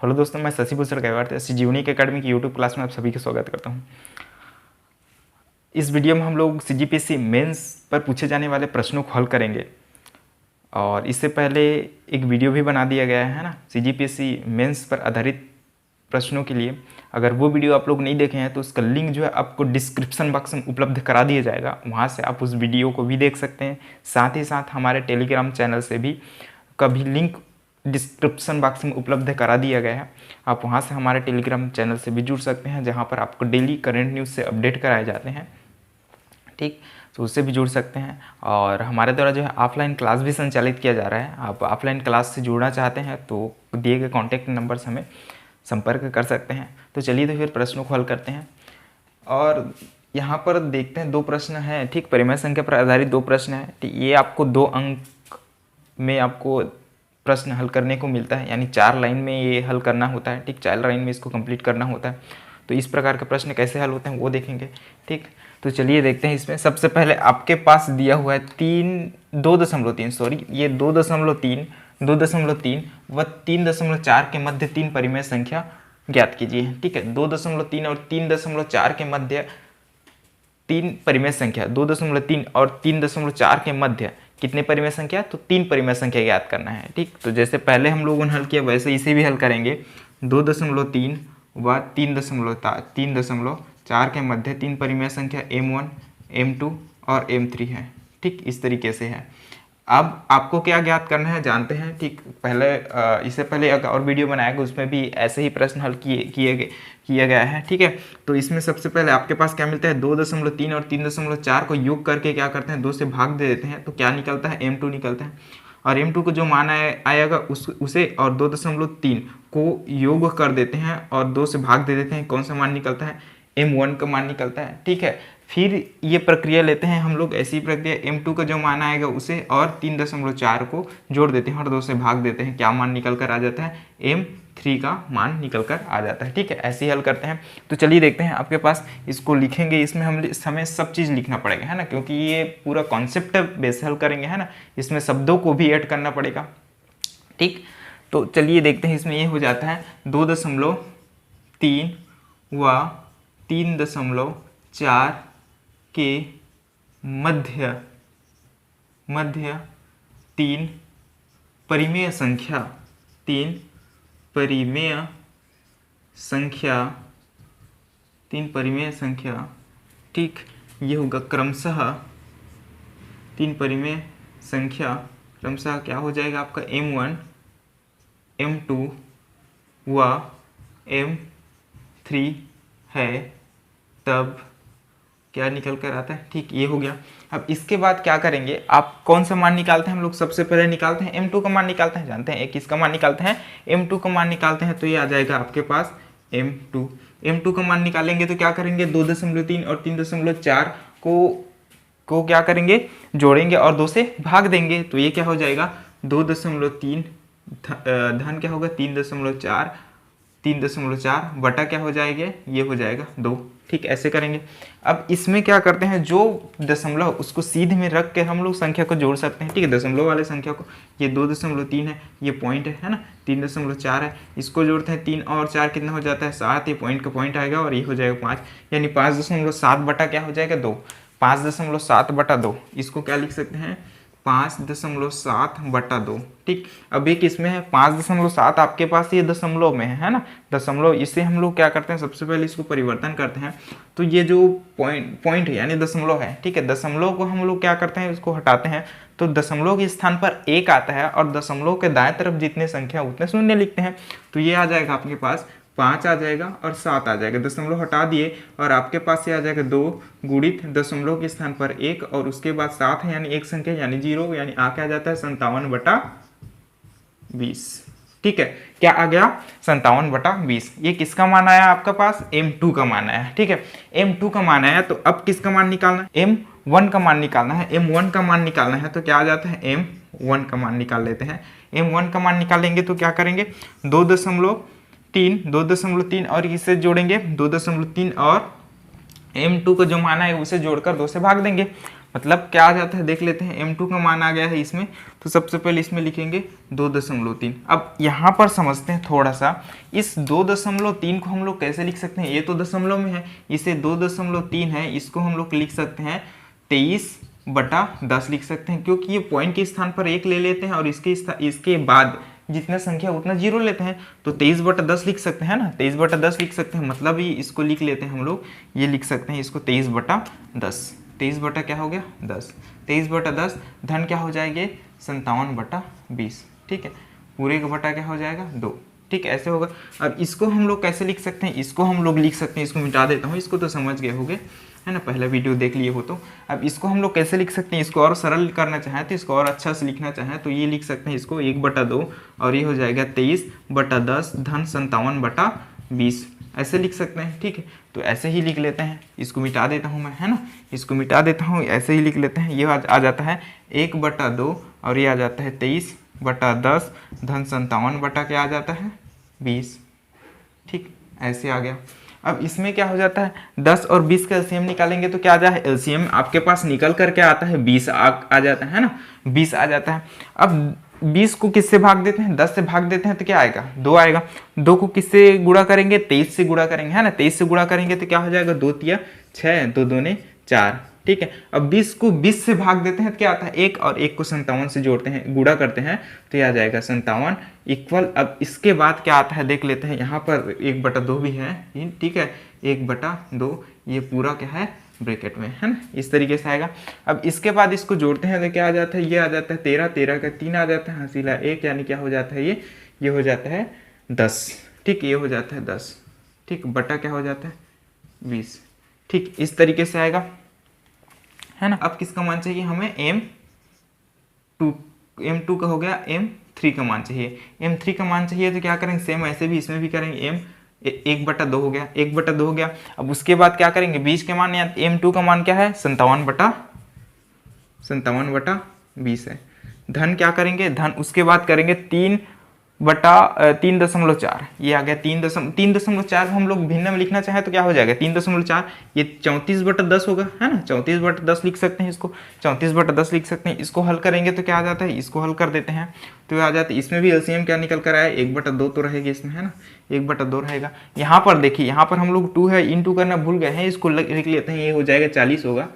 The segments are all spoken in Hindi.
हेलो दोस्तों, मैं शशि भूषण गायकवाड़ संजीवनी अकेडमी की यूट्यूब क्लास में आप सभी का स्वागत करता हूं। इस वीडियो में हम लोग सीजीपीएससी मेंस पर पूछे जाने वाले प्रश्नों को हल करेंगे। और इससे पहले एक वीडियो भी बना दिया गया है ना, सीजीपीएससी मेंस पर आधारित प्रश्नों के लिए। अगर वो वीडियो आप लोग नहीं देखे हैं तो उसका लिंक जो है आपको डिस्क्रिप्शन बॉक्स में उपलब्ध करा दिया जाएगा, वहाँ से आप उस वीडियो को भी देख सकते हैं। साथ ही साथ हमारे टेलीग्राम चैनल से भी का भी लिंक डिस्क्रिप्शन बॉक्स में उपलब्ध करा दिया गया है। आप वहाँ से हमारे टेलीग्राम चैनल से भी जुड़ सकते हैं, जहाँ पर आपको डेली करंट न्यूज़ से अपडेट कराए जाते हैं। ठीक, तो उससे भी जुड़ सकते हैं। और हमारे द्वारा जो है ऑफलाइन क्लास भी संचालित किया जा रहा है। आप ऑफलाइन क्लास से जुड़ना चाहते हैं तो दिए गए कॉन्टैक्ट नंबर से हमें संपर्क कर सकते हैं। तो चलिए तो फिर प्रश्नों को हल करते हैं। और यहाँ पर देखते हैं 2 प्रश्न हैं। ठीक, परिमेय संख्या पर आधारित 2 प्रश्न हैं। ठीक, ये आपको 2 अंक में आपको प्रश्न हल करने को मिलता है, यानी 4 लाइन में ये हल करना होता है। ठीक, 4 लाइन में इसको कंप्लीट करना होता है। तो इस प्रकार के प्रश्न कैसे हल होते हैं वो देखेंगे। ठीक, तो चलिए देखते हैं। इसमें सबसे पहले आपके पास दिया हुआ है 2.3 सॉरी, ये 2.3 व 3.4 के मध्य 3 परिमेय संख्या ज्ञात कीजिए। ठीक है, 2.3 और 3.4 के मध्य 3 परिमेय संख्या, 2.3 और 3.4 के मध्य कितने परिमेय संख्या, तो 3 परिमेय संख्या ज्ञात करना है। ठीक, तो जैसे पहले हम लोगों ने हल किया वैसे इसे भी हल करेंगे। 2.3 व 3.4 के मध्य 3 परिमेय संख्या m1, m2 और m3 है। ठीक, इस तरीके से है। अब आपको क्या ज्ञात करना है जानते हैं। ठीक, पहले इससे पहले एक और वीडियो बनाया गया, उसमें भी ऐसे ही प्रश्न हल किया गया है। ठीक है, तो इसमें सबसे पहले आपके पास क्या मिलता है, 2.3 और 3.4 को योग करके क्या करते हैं, 2 से भाग दे देते हैं। तो क्या निकलता है, m2 निकलता है। और m2 को जो मान आएगा उसे और 2.3 को योग कर देते हैं और 2 से भाग दे देते हैं। कौन सा मान निकलता है, m1 का मान निकलता है। ठीक है, फिर ये प्रक्रिया लेते हैं हम लोग, ऐसी प्रक्रिया m2 का जो मान आएगा उसे और 3.4 को जोड़ देते हैं और 2 से भाग देते हैं। क्या मान निकल कर आ जाता है, m3 का मान निकल कर आ जाता है। ठीक है, ऐसे ही हल करते हैं। तो चलिए देखते हैं। आपके पास इसको लिखेंगे, इसमें हमें सब चीज़ लिखना पड़ेगा, है ना, क्योंकि ये पूरा कॉन्सेप्ट बेस हल करेंगे, है ना। इसमें शब्दों को भी ऐड करना पड़ेगा। ठीक, तो चलिए देखते हैं। इसमें ये हो जाता है 2.3 व 3.4 के मध्य 3 परिमेय संख्या, 3 परिमेय संख्या। ठीक, ये होगा क्रमशः 3 परिमेय संख्या क्रमशः क्या हो जाएगा आपका, m1, m2 व m3 है, तब क्या निकल कर आता है। ठीक, ये हो गया। अब इसके बाद क्या करेंगे, आप कौन सा मान निकालते हैं, हम लोग सबसे पहले निकालते हैं m2 का मान निकालते हैं। जानते हैं किसका मान निकालते हैं, m2 का मान निकालते हैं। तो ये आ जाएगा आपके पास m2 का मान निकालेंगे तो क्या करेंगे, 2.3 और 3.4 को क्या करेंगे, जोड़ेंगे और 2 से भाग देंगे। तो ये क्या हो जाएगा, 2.3 धन क्या होगा, 3.4 बटा क्या हो जाएगा, ये हो जाएगा 2। ठीक, ऐसे करेंगे। अब इसमें क्या करते हैं, जो दशमलव उसको सीधे में रख के हम लोग संख्या को जोड़ सकते हैं। ठीक है, दशमलव वाले संख्या को, ये 2.3 है, ये पॉइंट है ना, 3.4 है, इसको जोड़ते हैं। 3 और 4 कितना हो जाता है, 7। ये पॉइंट का पॉइंट आएगा और ये हो जाएगा 5, यानी 5.7 बटा क्या हो जाएगा, 2। 5.7 बटा 2, इसको क्या लिख सकते हैं, 5.7 बटा 2। ठीक, अब एक इसमें है 5.7, आपके पास ये दशमलव में है ना, दशमलव। इसे हम लोग क्या करते हैं, सबसे पहले इसको परिवर्तन करते हैं। तो ये जो पॉइंट है यानी दशमलव है, ठीक है, दशमलव को हम लोग क्या करते हैं, इसको हटाते हैं। तो दशमलव के स्थान पर 1 आता है और दशमलव के दाएं तरफ जितने संख्या उतने शून्य लिखते हैं। तो ये आ जाएगा आपके पास 5 आ जाएगा और 7 आ जाएगा। दशमलव हटा दिए और आपके पास ये आ जाएगा 2 गुणित दशमलव के स्थान पर 1 और उसके बाद 7 है, यानी एक संख्या यानी 0, यानी आ क्या जाता है, 57/20। ठीक है, क्या आ गया, 57/20। ये किसका मान आया आपका पास, m2 का मान आया। ठीक है, m2 का मान आया। तो अब किसका मान निकालना है, m1 का मान निकालना है। m1 का मान निकालना है तो क्या आ जाता है, m1 का मान निकाल लेते हैं। m1 का मान निकालेंगे तो क्या करेंगे, 2.3 और इसे जोड़ेंगे, 2.3 और m2 को जो माना है उसे जोड़कर 2 से भाग देंगे। मतलब क्या आ जाता है देख लेते हैं। m2 का मान आ गया है इसमें, तो सबसे पहले इसमें लिखेंगे 2.3। अब यहाँ पर समझते हैं थोड़ा सा, इस 2.3 को हम लोग कैसे लिख सकते हैं। ये तो दशमलव में है, इसे 2.3 है, इसको हम लोग लिख सकते हैं 23/10 लिख सकते हैं, क्योंकि ये पॉइंट के स्थान पर 1 ले लेते हैं और इसके बाद जितना संख्या उतना 0 लेते हैं, तो 23/10 लिख सकते हैं ना, 23/10 लिख सकते हैं। मतलब ये इसको लिख लेते हैं हम लोग, ये लिख सकते हैं इसको 23/10। 23 क्या हो गया 10, 23/10 धन क्या हो जाएगी 57/20। ठीक है, पूरे का बटा क्या हो जाएगा 2। ठीक है, ऐसे होगा। अब इसको हम लोग कैसे लिख सकते हैं, इसको हम लोग लिख सकते हैं, इसको मिटा देता हूँ, इसको तो समझ गए होंगे है ना, पहला वीडियो देख लिए हो तो। अब इसको हम लोग कैसे लिख सकते हैं, इसको और सरल करना चाहें तो, इसको और अच्छा से लिखना चाहें तो ये लिख सकते हैं इसको 1/2 और ये हो जाएगा 23/10 धन 57/20, ऐसे लिख सकते हैं। ठीक है, तो ऐसे ही लिख लेते हैं, इसको मिटा देता हूँ मैं, है ना, इसको मिटा देता हूँ, ऐसे ही लिख लेते हैं। ये आ जाता है 1/2 और ये आ जाता है 23/10 धन 57 क्या आ जाता है 20। ठीक, ऐसे आ गया। अब इसमें क्या हो जाता है 10 और 20 का एलसीएम निकालेंगे तो क्या आ जाए, एलसीएम आपके पास निकल कर क्या आता है 20 आ जाता है ना, 20 आ जाता है। अब 20 को किससे भाग देते हैं, 10 से भाग देते हैं तो क्या आएगा 2 आएगा। 2 को किससे गुणा करेंगे 23 से गुणा करेंगे, है ना, 23 से गुणा करेंगे तो क्या हो जाएगा 2 तिया 6, 2 दूने 4। ठीक है, अब 20 को 20 से भाग देते हैं तो क्या आता है 1 और 1 को 57 से जोड़ते हैं, गुणा करते हैं तो यह आ जाएगा 57 इक्वल। अब इसके बाद क्या आता है देख लेते हैं, यहाँ पर 1/2 भी है। ठीक है, 1/2 ये पूरा क्या है ब्रैकेट में, है ना, इस तरीके से आएगा। अब इसके बाद इसको जोड़ते हैं तो क्या आ जाता है, ये आ जाता है 13, 13 का 3 आ जाता है, हासिला 1, यानी क्या हो जाता है ये हो जाता है 10। ठीक, ये हो जाता है 10। ठीक, बटा क्या हो जाता है 20। ठीक, इस तरीके से आएगा, है ना। अब किसका मान चाहिए हमें, m2 का हो गया, m3 का मान चाहिए। m3 का मान चाहिए तो क्या करेंगे, सेम ऐसे भी इसमें भी करेंगे, 1/2 हो गया, 1/2 हो गया। अब उसके बाद क्या करेंगे 20 के मान, या m2 का मान क्या है 57/20 है। धन क्या करेंगे, धन उसके बाद करेंगे 3/3.4, ये आ गया 3.4। हम लोग भिन्न में लिखना चाहे तो क्या हो जाएगा 3.4, ये 34/10 होगा, है ना, 34/10 लिख सकते हैं इसको, 34/10 लिख सकते हैं। इसको हल करेंगे तो क्या आ जाता है, इसको हल कर देते हैं तो आ जाता है, इसमें भी एलसीएम क्या निकल कर आया 1/2 तो रहेगी इसमें, है ना, 1/2 रहेगा। यहाँ पर देखिए, यहाँ पर हम लोग 2 है इंटू करना भूल गए हैं, इसको लिख लेते हैं, ये हो जाएगा 40 होगा।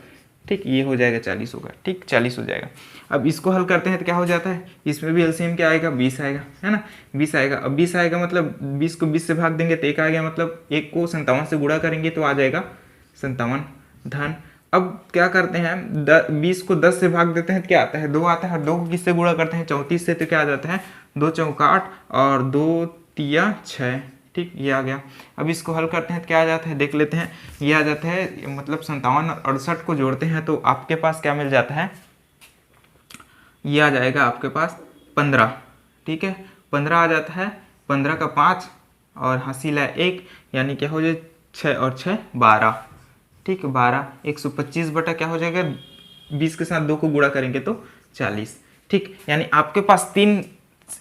ठीक, ये हो जाएगा 40 होगा। ठीक, 40 हो जाएगा। अब इसको हल करते हैं तो क्या हो जाता है, इसमें भी एलसीएम क्या आएगा 20 आएगा, है ना, 20 आएगा। अब 20 आएगा मतलब 20 को 20 से भाग देंगे तो 1 आ गया, मतलब 1 को 57 से गुणा करेंगे तो आ जाएगा 57 धन। अब क्या करते हैं 20 को 10 से भाग देते हैं तो क्या आता है 2 आता है, और 2 को किससे गुणा करते हैं 34 से, तो क्या आ जाता है 2 चौका 8 और 2 तिया 6। ठीक, ये आ गया। अब इसको हल करते हैं तो क्या आ जाता है देख लेते हैं, ये आ जाता है, मतलब 57 और 68 को जोड़ते हैं तो आपके पास क्या मिल जाता है, ये आ जाएगा आपके पास 15। ठीक है, 15 आ जाता है, 15 का 5 और हासिला 1, यानी क्या हो जाए 6 और 6 12। ठीक, 12, 125 बटा क्या हो जाएगा 20 के साथ 2 को गुणा करेंगे तो 40। ठीक, यानी आपके पास 3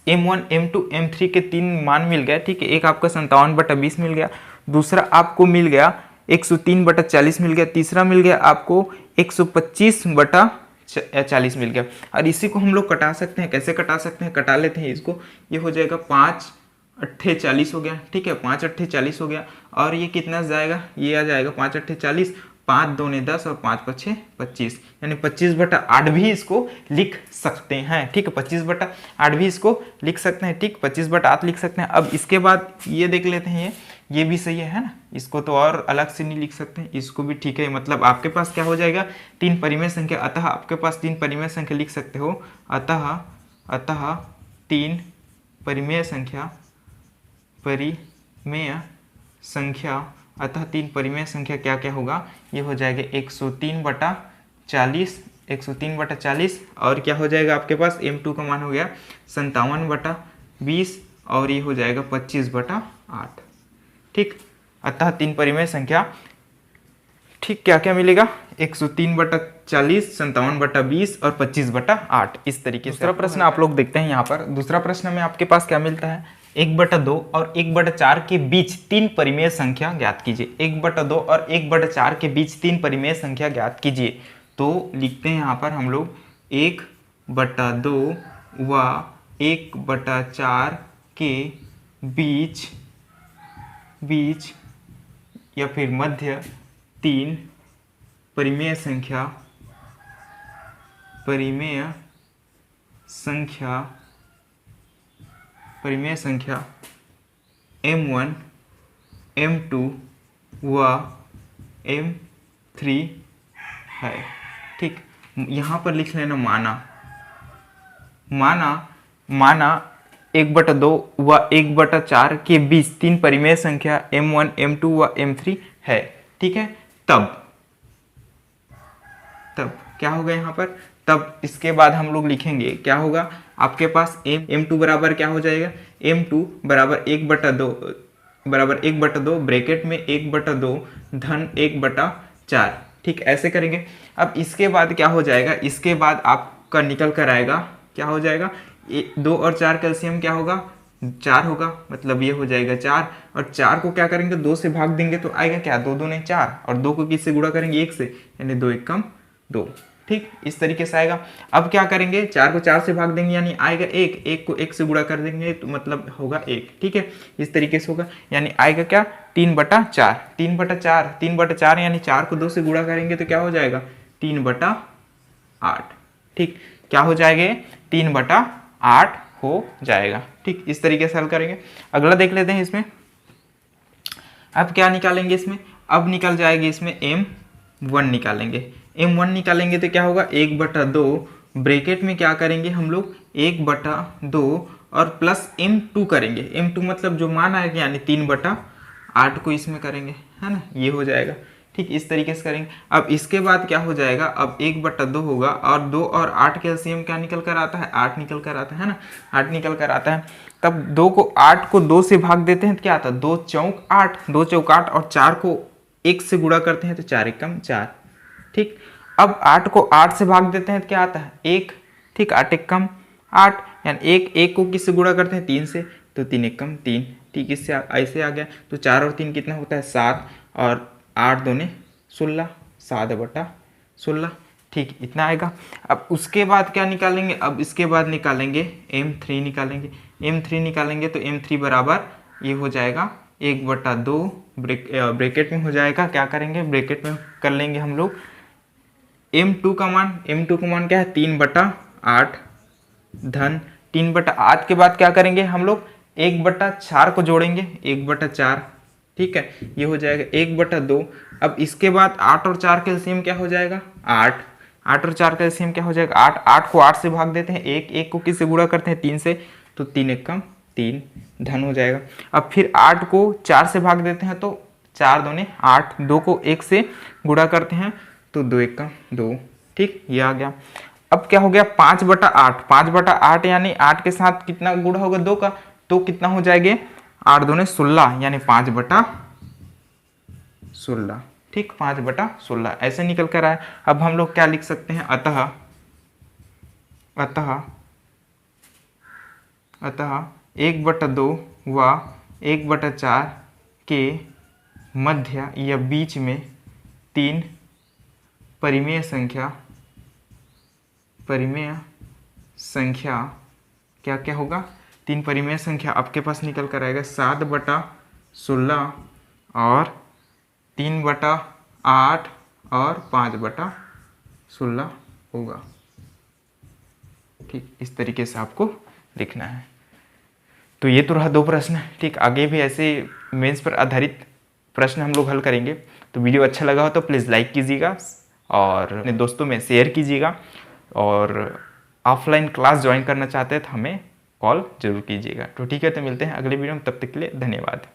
m1 m2 m3 के 3 मान मिल गए। ठीक है, एक आपका 57/20 मिल गया, दूसरा आपको मिल गया 103/40 मिल गया, तीसरा मिल गया आपको 125/40 मिल गया। और इसी को हम लोग कटा सकते हैं, कैसे कटा सकते हैं, कटा लेते हैं इसको, ये हो जाएगा 5 8 40 हो गया। ठीक है, 5 8 40 हो गया, और ये कितना जाएगा, ये आ जाएगा 5 8 40, 5 2 10 और 5 5 6 25, यानी 25/8 भी इसको लिख सकते हैं। ठीक है, 25/8 भी इसको लिख सकते हैं। ठीक, 25/8 लिख सकते हैं। अब इसके बाद ये देख लेते हैं, ये भी सही है ना, इसको तो और अलग से नहीं लिख सकते हैं, इसको भी ठीक है। मतलब आपके पास क्या हो जाएगा 3 परिमेय संख्या, अतः आपके पास 3 परिमेय संख्या लिख सकते हो, अतः 3 परिमेय संख्या, अतः 3 परिमेय संख्या क्या क्या होगा, ये हो जाएगा 103/40, 103/40, और क्या हो जाएगा आपके पास m2 का मान हो गया 57/20, और ये हो जाएगा 25/8। ठीक, अतः 3 परिमेय संख्या। ठीक, क्या क्या मिलेगा 103/40, 57/20 और 25/8, इस तरीके से। दूसरा प्रश्न आप लोग देखते हैं, यहाँ पर दूसरा प्रश्न में आपके पास क्या मिलता है, 1/2 और 1/4 के बीच 3 परिमेय संख्या ज्ञात कीजिए। 1/2 और 1/4 के बीच 3 परिमेय संख्या ज्ञात कीजिए। तो लिखते हैं यहाँ पर हम लोग 1/2 व 1/4 के बीच या फिर मध्य 3 परिमेय संख्या m1 m2 व m3 है। ठीक, यहाँ पर लिख लेना माना 1/2 व 1/4 के बीच 3 परिमेय संख्या m1 m2 व m3 है। ठीक है, तब क्या होगा यहाँ पर, तब इसके बाद हम लोग लिखेंगे क्या होगा, आपके पास m2 बराबर क्या हो जाएगा, m2 बराबर 1/2 ब्रैकेट में 1/2 धन 1/4। ठीक, ऐसे करेंगे। अब इसके बाद क्या हो जाएगा, इसके बाद आपका निकल कर आएगा, क्या हो जाएगा, 2 और 4 का एलसीएम क्या होगा, 4 होगा, मतलब ये हो जाएगा 4, और 4 को क्या करेंगे 2 से भाग देंगे तो आएगा क्या, 2 2 4, और 2 को किससे गुणा करेंगे, 1 से, यानी 2 1 2। ठीक, इस तरीके से आएगा। अब क्या करेंगे, 4 को 4 से भाग देंगे यानी आएगा 1, 1 को 1 से गुणा कर देंगे तो मतलब होगा 1। ठीक है, इस तरीके से होगा, यानी आएगा क्या, 3/4 3/4 यानी 4 को 2 से गुणा करेंगे तो क्या हो जाएगा, 3/8। ठीक, क्या हो जाएगा, 3/8 हो जाएगा। ठीक, इस तरीके से हल करेंगे। अगला देख लेते हैं इसमें। अब क्या निकालेंगे इसमें, अब निकल जाएगी इसमें m1 निकालेंगे। m1 निकालेंगे तो क्या होगा, 1/2 ब्रैकेट में क्या करेंगे हम लोग, 1/2 और प्लस m2 करेंगे। m2 मतलब जो मान आएगा यानी 3/8 को इसमें करेंगे, है ना, ये हो जाएगा। ठीक, इस तरीके से करेंगे। अब इसके बाद क्या हो जाएगा, अब 1/2 होगा और 2 और 8 के एलसीएम क्या निकल कर आता है, 8 निकल कर आता है ना, 8 निकल कर आता है। तब 8 को 2 से भाग देते हैं तो क्या आता है, 2 चौक 8 और 4 को 1 से गुणा करते हैं तो 4 1 4। ठीक, अब 8 को 8 से भाग देते हैं तो क्या आता है, 1। ठीक, 8 1 8, यानी 1 को किससे गुणा करते हैं, 3 से, तो 3 1 3। ठीक, इससे ऐसे आ गया, तो 4 और 3 कितना होता है, 7, और 8 2 16, 7/16। ठीक, इतना आएगा। अब उसके बाद क्या निकालेंगे, अब इसके बाद निकालेंगे m3 निकालेंगे तो m3 बराबर ये हो जाएगा 1/2 ब्रैकेट में हो जाएगा, क्या करेंगे, ब्रैकेट में कर लेंगे हम लोग m2 का मान क्या है, 3/8 धन 3/8 के बाद क्या करेंगे हम लोग, 1/4 को जोड़ेंगे, 1/4। ठीक है, ये हो जाएगा 1/2। अब इसके बाद 8 और 4 का एलसीएम क्या हो जाएगा, 8 और 4 का एलसीएम क्या हो जाएगा, 8 को 8 से भाग देते हैं, 1 को किससे गुणा करते हैं, 3 से, तो 3 1 3 धन हो जाएगा। अब फिर 8 को 4 से भाग देते हैं तो 4 2 8, 2 को 1 से गुणा करते हैं तो 2 1 2। ठीक, ये आ गया। अब क्या हो गया, 5/8 यानी 8 के साथ कितना गुणा होगा, 2 का, तो कितना हो जाएगा, 8 2 16, यानी 5/16। ठीक, 5/16 ऐसे निकल कर आया। अब हम लोग क्या लिख सकते हैं, अतः 1/2 व 1/4 के मध्य या बीच में 3 परिमेय संख्या क्या क्या होगा, 3 परिमेय संख्या आपके पास निकल कर आएगा 7/16 और 3/8 और 5/16 होगा। ठीक, इस तरीके से आपको लिखना है। तो ये तो रहा 2 प्रश्न। ठीक, आगे भी ऐसे मेंस पर आधारित प्रश्न हम लोग हल करेंगे। तो वीडियो अच्छा लगा हो तो प्लीज़ लाइक कीजिएगा और अपने दोस्तों में शेयर कीजिएगा, और ऑफलाइन क्लास ज्वाइन करना चाहते हैं तो हमें कॉल जरूर कीजिएगा। तो ठीक है, तो मिलते हैं अगले वीडियो में, तब तक के लिए धन्यवाद।